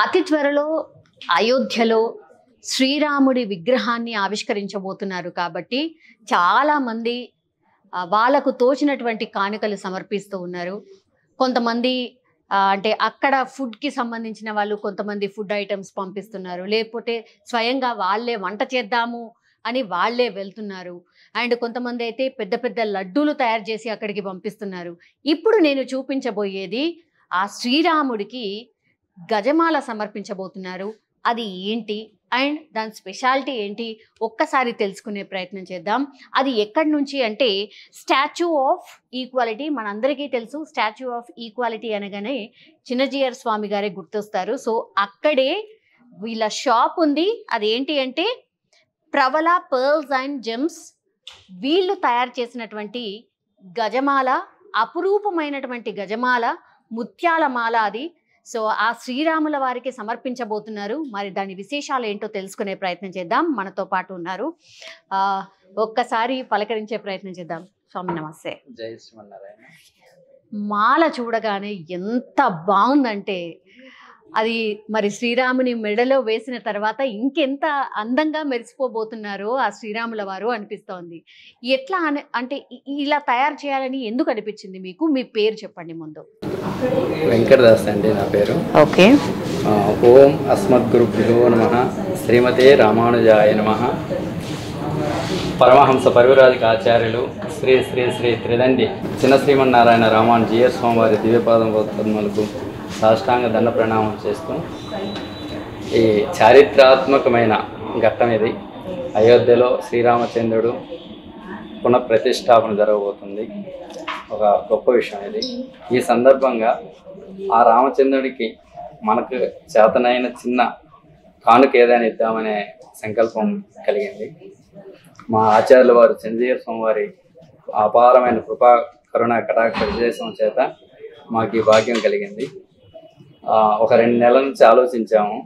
అతి త్వరలో అయోధ్యలో శ్రీరాముడి విగ్రహాన్ని ఆవిష్కరించబోతున్నారు కాబట్టి చాలామంది వాళ్ళకు తోచినటువంటి కానుకలు సమర్పిస్తూ ఉన్నారు. కొంతమంది అంటే అక్కడ ఫుడ్కి సంబంధించిన వాళ్ళు కొంతమంది ఫుడ్ ఐటమ్స్ పంపిస్తున్నారు, లేకపోతే స్వయంగా వాళ్ళే వంట చేద్దాము అని వాళ్ళే వెళ్తున్నారు. అండ్ కొంతమంది అయితే పెద్ద పెద్ద లడ్డూలు తయారు చేసి అక్కడికి పంపిస్తున్నారు. ఇప్పుడు నేను చూపించబోయేది ఆ శ్రీరాముడికి గజమాల సమర్పించబోతున్నారు. అది ఏంటి అండ్ దాని స్పెషాలిటీ ఏంటి ఒక్కసారి తెలుసుకునే ప్రయత్నం చేద్దాం. అది ఎక్కడి నుంచి అంటే స్టాచ్యూ ఆఫ్ ఈక్వాలిటీ. మనందరికీ తెలుసు స్టాచ్యూ ఆఫ్ ఈక్వాలిటీ అనగానే చిన్నజీయర్ స్వామి గారే గుర్తొస్తారు. సో అక్కడే వీళ్ళ షాప్ ఉంది. అదేంటి అంటే ప్రవళ పర్ల్స్ అండ్ జెమ్స్. వీళ్ళు తయారు చేసినటువంటి గజమాల, అపురూపమైనటువంటి గజమాల, ముత్యాల మాల అది. సో ఆ శ్రీరాముల వారికి సమర్పించబోతున్నారు. మరి దాని విశేషాలు ఏంటో తెలుసుకునే ప్రయత్నం చేద్దాం. మనతో పాటు ఉన్నారు, ఒక్కసారి పలకరించే ప్రయత్నం చేద్దాం. స్వామి నమస్తే. జై శ్రీమన్నారాయణ. మాల చూడగానే ఎంత బాగుందంటే అది మరి శ్రీరాముని మెడలో వేసిన తర్వాత ఇంకెంత అందంగా మెరిసిపోబోతున్నారో ఆ శ్రీరాముల వారు అనిపిస్తోంది. ఎట్లా అంటే ఇలా తయారు చేయాలని ఎందుకు అనిపించింది మీకు? మీ పేరు చెప్పండి ముందు. వెంకటదాస్ అండి నా పేరు. ఓకే. ఓం అస్మద్గురుభ్యో నమః. శ్రీమతే రామానుజాయ నమః. పరమహంస పరివిరాజిక ఆచార్యులు శ్రీ శ్రీ శ్రీ త్రిదండి చిన్న శ్రీమన్నారాయణ రామానుజీయ స్వామివారి దివ్యపాదం పద్మలకు సాష్టాంగ దండ ప్రణామం చేస్తూ ఈ చారిత్రాత్మకమైన ఘట్టం ఇది. అయోధ్యలో శ్రీరామచంద్రుడు పునఃప్రతిష్టాపన జరగబోతుంది. ఒక గొప్ప విషయం ఇది. ఈ సందర్భంగా ఆ రామచంద్రుడికి మనకు చేతనైన చిన్న కానుక ఏదైనా ఇద్దామనే సంకల్పం కలిగింది. మా ఆచార్యుల వారు చిన్నజీయర్ స్వామివారి అపారమైన కృపా కరుణ కటాక్ష విశేషం చేత మాకు ఈ భాగ్యం కలిగింది. ఒక 2 నెలల నుంచి ఆలోచించాము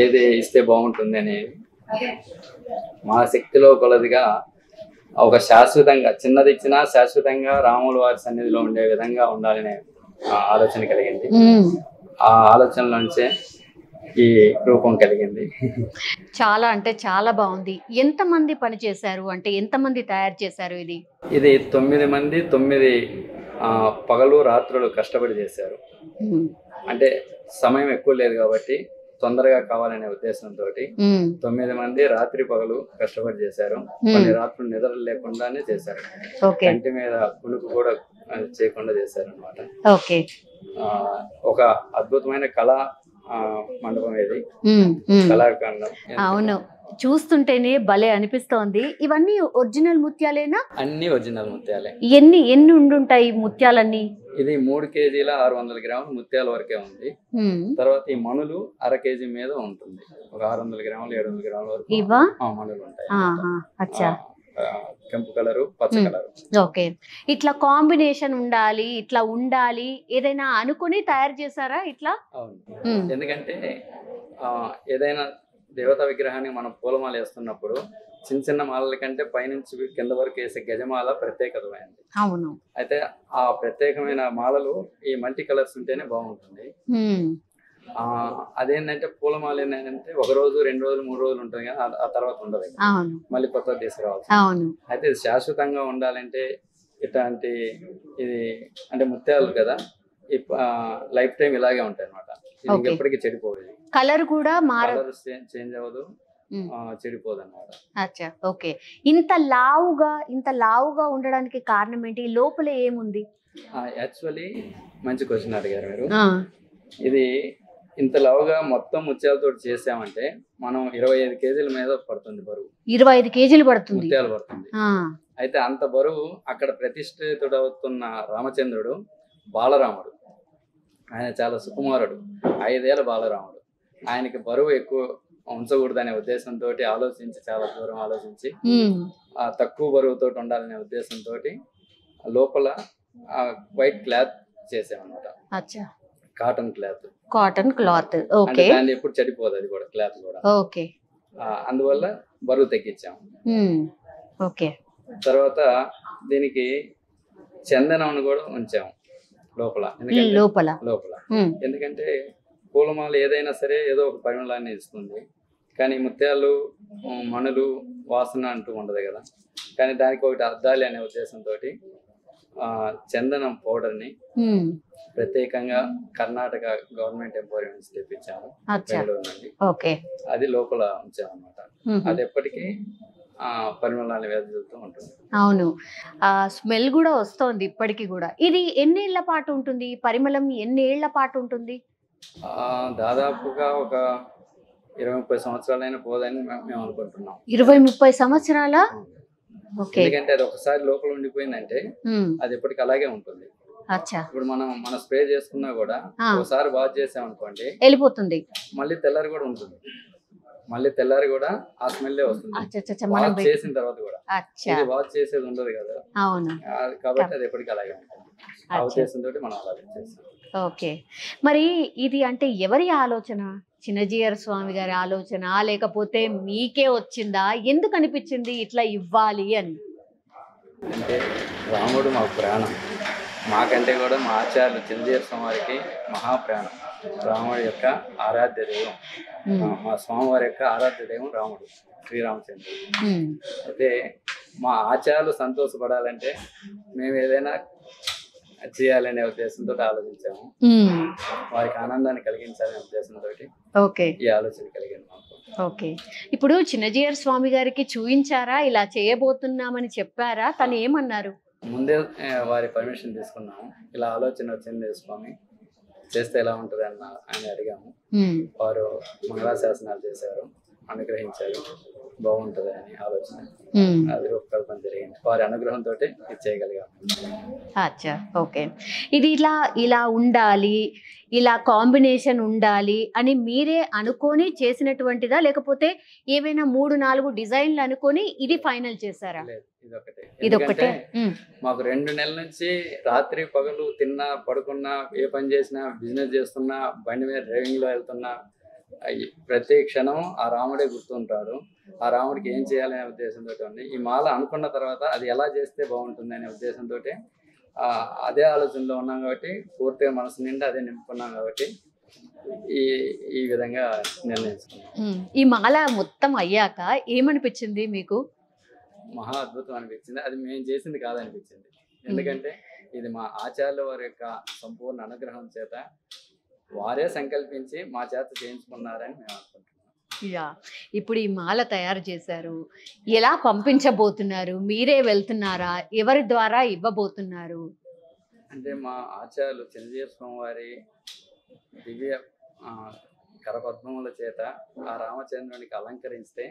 ఏది ఇస్తే బాగుంటుంది అని. మా శక్తిలో కొలదిగా ఒక శాశ్వతంగా చిన్నది ఇచ్చినా శాశ్వతంగా రాముల వారి సన్నిధిలో ఉండే విధంగా ఉండాలనే ఆలోచన కలిగింది. ఆ ఆలోచనల నుంచే ఈ రూపం కలిగింది. చాలా అంటే చాలా బాగుంది. ఎంతమంది పని చేశారు, అంటే ఎంతమంది తయారు చేశారు? ఇది 9 మంది 9 పగలు రాత్రులు కష్టపడి చేశారు. అంటే సమయం ఎక్కువ లేదు కాబట్టి తొందరగా కావాలనే ఉద్దేశంతో 9 మంది రాత్రి పగలు కష్టపడి చేశారు. కొన్ని రాత్రులు నిద్ర లేకుండానే చేశారు. కంటి మీద పులుపు కూడా చేయకుండా చేశారు అన్నమాట. ఒక అద్భుతమైన కళా మండపం ఇది, కళాఖండం. అవును, చూస్తుంటేనే భలే అనిపిస్తోంది. ఇవన్నీ ఒరిజినల్ ముత్యాలేనా? అన్ని ఒరిజినల్ ముత్యాలే. ఎన్ని ఉండుంటాయి ముత్యాలన్నీ? ఇది 3 కేజీల 600 గ్రాముల ముత్యాల వరకే ఉంది. తర్వాత ఈ మణులు 1/2 కేజీ మీద ఉంటుంది. ఒక 600 గ్రాములు 700 గ్రాముల వరకు మణులు ఉంటాయి. కెంపు కలరు, పచ్చ కలరు. ఓకే. ఇట్లా కాంబినేషన్ ఉండాలి, ఇట్లా ఉండాలి ఏదైనా అనుకుని తయారు చేశారా ఇట్లా? అవును, ఎందుకంటే ఏదైనా దేవతా విగ్రహానికి మనం పూలమాల వేస్తున్నప్పుడు చిన్న చిన్న మాలల కంటే పైనుంచి కింద వరకు వేసే గజమాల ప్రత్యేకమైనది. అవును. అయితే ఆ ప్రత్యేకమైన మాలలు ఈ మల్టీ కలర్స్ ఉంటేనే బాగుంటుంది. అదేంటంటే పూలమాల ఏంటంటే 1 రోజు 2 రోజులు 3 రోజులు ఉంటుంది కానీ ఆ తర్వాత ఉండదు, మళ్ళీ కొత్త తీసుకురావాలి. అయితే శాశ్వతంగా ఉండాలంటే ఇట్లాంటి ఇది అంటే ముత్యాలు కదా, లైఫ్ టైం ఇలాగే ఉంటాయి అన్నమాట. ఇది ఎప్పటికీ చెడిపోదు. కలర్ కూడా చేంజ్ అవ్వదు, చెడిపోదు అన్నమాట. అచ్చా, ఓకే. ఇంత లావుగా ఉండడానికి కారణం ఏంటి? లోపల ఏముంది? యాక్చువల్లీ మంచి క్వశ్చన్ అడిగారు మీరు. ఇది ఇంత లావుగా మొత్తం ముత్యాలతో చేసామంటే మనం 25 కేజీల మీద పడుతుంది బరువు. 25 కేజీలు పడుతుంది ముత్యాలు పడుతుంది. అయితే అంత బరువు అక్కడ ప్రతిష్ఠితుడవుతున్న రామచంద్రుడు బాలరాముడు. ఆయన చాలా సుకుమారుడు, 5 ఏళ్ల బాలరాముడు. ఆయనకి బరువు ఎక్కువ ఉంచకూడదనే ఉద్దేశంతో ఆలోచించి, చాలా దూరం ఆలోచించి తక్కువ బరువుతో ఉండాలనే ఉద్దేశంతో లోపల వైట్ క్లాత్ చేసామన్నమాట. Cotton cloth. ఓకే. దాన్ని ఎప్పుడు చెడిపోదు, అది కూడా క్లాత్ కూడా. ఓకే. అందువల్ల బరువు తగ్గించాము. ఓకే. తర్వాత దీనికి చందనం కూడా ఉంచాము లోపల. ఎందుకంటే పూలమాల ఏదైనా సరే ఏదో ఒక పరిమళాన్ని ఇస్తుంది. కానీ ముత్యాలు, మణులు వాసన అంటూ ఉండదు కదా. కానీ దానికి ఒకటి అద్దాలి అనే ఉద్దేశంతో చందనం పౌడర్ని ప్రత్యేకంగా కర్ణాటక గవర్నమెంట్ ఎంపోరియం నుంచి తెప్పించాము బెంగళూరు నుండి. అది లోపల ఉంచాము అన్నమాట. అది ఎప్పటికీ పరిమళాన్ని వెదజల్లుతూ ఉంటుంది. అవును, స్మెల్ కూడా వస్తుంది ఇప్పటికి కూడా. ఇది ఎన్నేళ్ల పాటు ఉంటుంది? పరిమళం ఎన్నేళ్ల పాటు ఉంటుంది? దాదాపుగా ఒక 20-30 సంవత్సరాలైనా పోదని మేము అనుకుంటున్నాం. 20-30 సంవత్సరాల? ఎందుకంటే అది ఒకసారి లోపల ఉండిపోయిందంటే అది ఎప్పటికి అలాగే ఉంటుంది. ఇప్పుడు మనం స్ప్రే చేసుకున్నా కూడా ఒకసారి వాష్ చేసామనుకోండి వెళ్ళిపోతుంది, మళ్ళీ తెల్లారి కూడా ఉంటుంది, మళ్ళీ తెల్లారి కూడా ఆ స్మెల్ వస్తుంది. వాష్ చేసిన తర్వాత కూడా ఇది వాష్ చేసేది ఉండదు కదా. అవును, కాబట్టి అది ఎప్పటికీ అలాగే ఉంటుంది. ఆ ఉద్దేశంతో మనం అలాగే చేస్తాం. ఓకే, మరి ఇది అంటే ఎవరి ఆలోచన? చిన్నజీయర్ స్వామి గారి ఆలోచన, లేకపోతే మీకే వచ్చిందా? ఎందుకు అనిపించింది ఇట్లా ఇవ్వాలి అని? అంటే రాముడు మాకు ప్రాణం, మాకంటే కూడా మా ఆచార్యులు చిన్నజీయర్ స్వామి వారికి మహాప్రాణం. రాముడి యొక్క ఆరాధ్య దైవం, మా స్వామివారి యొక్క ఆరాధ్య దైవం రాముడు, శ్రీరామచంద్రుడు. అయితే మా ఆచార్యులు సంతోషపడాలంటే మేము ఏదైనా చేయాలనే ఉద్దేశంతో ఆలోచించాము. వారికి ఆనందాన్ని కలిగించాలనే ఉద్దేశంతో ఈ ఆలోచన కలిగింది మాకు. ఓకే, ఇప్పుడు చిన్నజీయర్ స్వామి గారికి చూపించారా ఇలా చేయబోతున్నామని చెప్పారా? తను ఏమన్నారు? ముందే వారి పర్మిషన్ తీసుకున్నాము. ఇలా ఆలోచన వచ్చింది స్వామి, చేస్తే ఎలా ఉంటుంది అని అడిగాము. వారు మంగళాశాసనాలు చేశారు, అనుగ్రహించారు, బాగుంటుంది అని ఆలోచన, అది రూపకల్పన జరిగింది. వారి అనుగ్రహంతో ఇది చేయగలిగాము. అచ్చా, ఓకే. ఇది ఇలా ఉండాలి, ఇలా కాంబినేషన్ ఉండాలి అని మీరే అనుకొని చేసినటువంటిదా, లేకపోతే ఏవైనా 3-4 డిజైన్లు అనుకొని ఇది ఫైనల్ చేశారా? ఇదొకటే. మాకు 2 నెలల నుంచి రాత్రి పగలు తిన్నా పడుకున్నా, ఏ పని చేసినా, బిజినెస్ చేస్తున్నా, బండి మీద డ్రైవింగ్ లో వెళ్తున్నా, ప్రతి క్షణం ఆ రాముడే గుర్తుంటాడు. ఆ రాముడికి ఏం చేయాలనే ఉద్దేశంతో ఉంది. ఈ మాల అనుకున్న తర్వాత అది ఎలా చేస్తే బాగుంటుంది అనే ఉద్దేశంతో అదే ఆలోచనలో ఉన్నాం కాబట్టి, పూర్తిగా మనసు నిండా అదే నింపుకున్నాం కాబట్టి ఈ విధంగా నిర్ణయించుకున్నాం. ఈ మాల మొత్తం అయ్యాక ఏమనిపించింది మీకు? మహా అద్భుతం అనిపించింది. అది మేము చేసింది కాదనిపించింది. ఎందుకంటే ఇది మా ఆచార్యుల వారి యొక్క సంపూర్ణ అనుగ్రహం చేత వారే సంకల్పించి మా చేత చేయించుకున్నారని మేము అనుకుంటున్నాం. ఇప్పుడు ఈ మాల తయారు చేశారు, ఎలా పంపించబోతున్నారు? మీరే వెళ్తున్నారా? ఎవరి ద్వారా ఇవ్వబోతున్నారు? అంటే మా ఆచార్యులు చిన్నజీయర్ స్వామి వారి దివ్య కరపద్మముల చేత ఆ రామచంద్రునికి అలంకరిస్తే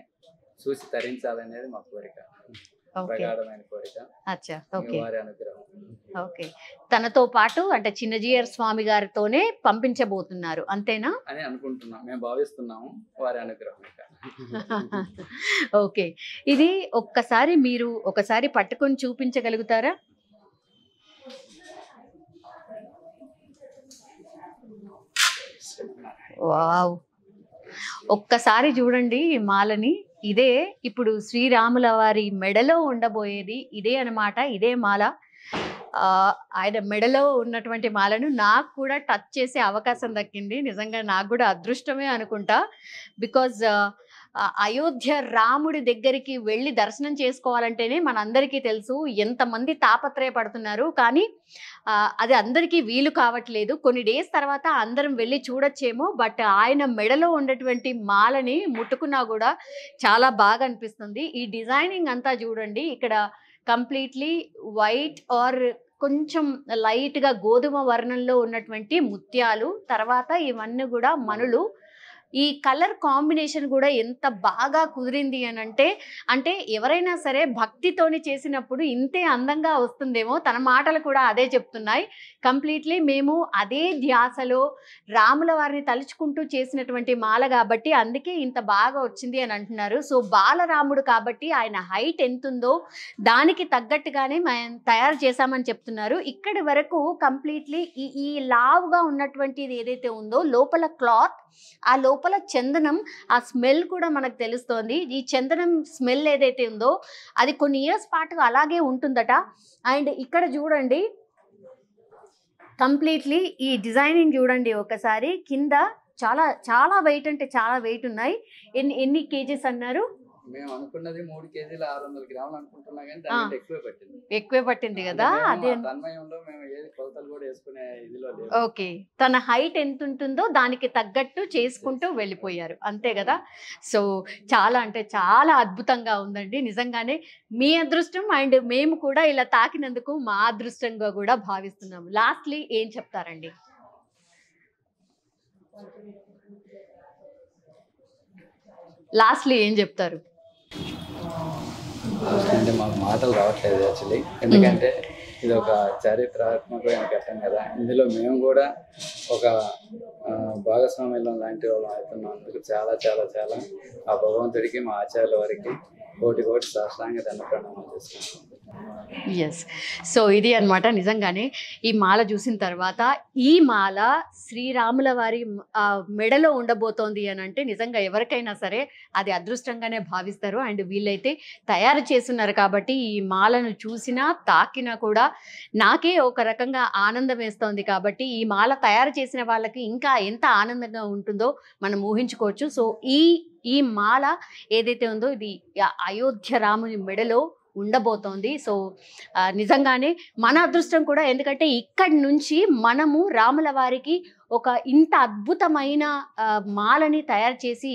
చూసి తరించాలనేది మా కోరిక, ప్రగాఢమైన కోరిక, వారి అనుగ్రహం. ఓకే, తనతో పాటు అంటే చిన్నజీయర్ స్వామి గారితోనే పంపించబోతున్నారు అంతేనా అని అనుకుంటున్నాం, మేము భావిస్తున్నాము. వారి అనుగ్రహం. ఓకే, ఇది మీరు ఒకసారి పట్టుకొని చూపించగలుగుతారా? వావ్, ఒక్కసారి చూడండి ఈ మాలని. ఇదే ఇప్పుడు శ్రీరాముల వారి మెడలో ఉండబోయేది ఇదే అన్నమాట. ఇదే మాల. ఆయన మెడలో ఉన్నటువంటి మాలను నాకు కూడా టచ్ చేసే అవకాశం దక్కింది. నిజంగా నాకు కూడా అదృష్టమే అనుకుంటా. బికాజ్ అయోధ్య రాముడి దగ్గరికి వెళ్ళి దర్శనం చేసుకోవాలంటేనే మనందరికీ తెలుసు ఎంతమంది తాపత్రయపడుతున్నారు. కానీ అది అందరికీ వీలు కావట్లేదు. కొన్ని డేస్ తర్వాత అందరం వెళ్ళి చూడొచ్చేమో. బట్ ఆయన మెడలో ఉన్నటువంటి మాలని ముట్టుకున్నా కూడా చాలా బాగా అనిపిస్తుంది. ఈ డిజైనింగ్ అంతా చూడండి. ఇక్కడ కంప్లీట్లీ వైట్ ఆర్ కొంచెం లైట్గా గోధుమ వర్ణంలో ఉన్నటువంటి ముత్యాలు, తర్వాత ఇవన్నీ కూడా మణులు. ఈ కలర్ కాంబినేషన్ కూడా ఎంత బాగా కుదిరింది అని అంటే ఎవరైనా సరే భక్తితోని చేసినప్పుడు ఇంతే అందంగా వస్తుందేమో. తన మాటలు కూడా అదే చెప్తున్నాయి. కంప్లీట్లీ మేము అదే ధ్యాసలో రాముల వారిని తలుచుకుంటూ చేసినటువంటి మాల కాబట్టి అందుకే ఇంత బాగా వచ్చింది అని అంటున్నారు. సో బాలరాముడు కాబట్టి ఆయన హైట్ ఎంత ఉందో దానికి తగ్గట్టుగానే మేము తయారు చేశామని చెప్తున్నారు. ఇక్కడి వరకు కంప్లీట్లీ ఈ లావుగా ఉన్నటువంటిది ఏదైతే ఉందో లోపల క్లాత్, ఆ లోపల చందనం, ఆ స్మెల్ కూడా మనకు తెలుస్తోంది. ఈ చందనం స్మెల్ ఏదైతే ఉందో అది కొన్ని ఇయర్స్ పాటు అలాగే ఉంటుందట. అండ్ ఇక్కడ చూడండి కంప్లీట్లీ ఈ డిజైనింగ్ చూడండి ఒకసారి. కింద చాలా చాలా వెయిట్ అంటే చాలా వెయిట్ ఉన్నాయి. ఎన్ని కేజెస్ అన్నారు? మేము అనుకున్నది 3 కేజీల 600 గ్రాములు అనుకుంటున్నా కానీ ఆ. దాని ఎక్కువే పట్టింది. ఎక్కువే పట్టింది అంటే కదా. మేము అదే ఆ తన్మయంలో మేము ఏది కొలతలు కూడా వేసుకునే ఇదిలో లేదు. ఓకే. తన హైట్ ఎంత ఉంటుందో దానికి తగ్గట్టు చేసుకుంటూ వెళ్ళిపోయారు అంతే కదా. సో చాలా అంటే చాలా అద్భుతంగా ఉందండి నిజంగానే. మీ అదృష్టం అండ్ మేము కూడా ఇలా తాకినందుకు మా అదృష్టంగా కూడా భావిస్తున్నాము. లాస్ట్లీ ఏం చెప్తారండి? లాస్ట్లీ ఏం చెప్తారు? అంటే మాకు మాటలు రావట్లేదు యాక్చువల్లీ, ఎందుకంటే ఇది ఒక చారిత్రాత్మకమైన ఘట్టం కదా. ఇందులో మేము కూడా ఒక భాగస్వామ్యం లాంటి వాళ్ళం అవుతున్నాం. అందుకు చాలా చాలా చాలా ఆ భగవంతుడికి, మా ఆచార్యుల వారికి కోటి కోటి సాష్టాంగ దండ ప్రణామాలు చేసుకుంటాం. ఎస్. సో ఇది అన్నమాట. నిజంగానే ఈ మాల చూసిన తర్వాత ఈ మాల శ్రీరాముల వారి మెడలో ఉండబోతోంది అని అంటే నిజంగా ఎవరికైనా సరే అది అదృష్టంగానే భావిస్తారు. అండ్ వీళ్ళైతే తయారు చేస్తున్నారు కాబట్టి ఈ మాలను చూసినా తాకినా కూడా నాకే ఒక రకంగా ఆనందం వేస్తోంది. కాబట్టి ఈ మాల తయారు చేసిన వాళ్ళకి ఇంకా ఎంత ఆనందంగా ఉంటుందో మనం ఊహించుకోవచ్చు. సో ఈ మాల ఏదైతే ఉందో ఇది అయోధ్య రాముని మెడలో ఉండబోతోంది. సో నిజంగానే మన అదృష్టం కూడా, ఎందుకంటే ఇక్కడి నుంచి మనము రాముల వారికి ఒక ఇంత అద్భుతమైన మాలని తయారు చేసి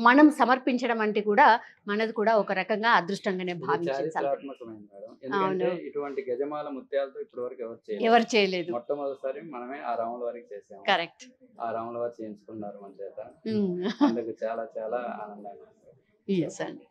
మనం సమర్పించడం అంటే కూడా మనది కూడా ఒక రకంగా అదృష్టంగానే భావించాలి. చారిత్రాత్మకమైనది మేడం, ఎందుకంటే ఇటువంటి గజమాల ముత్యాలతో ఇప్పటి వరకు ఎవరు చేయలేదు. మొట్టమొదటిసారి మనమే ఆ రాముల వారికి చేసాము. కరెక్ట్. ఆ రాముల వారు చేయించుకున్నారు మన చేత. అందుకు చాలా చాలా ఆనందంగా ఉంది. ఎస్ అండి.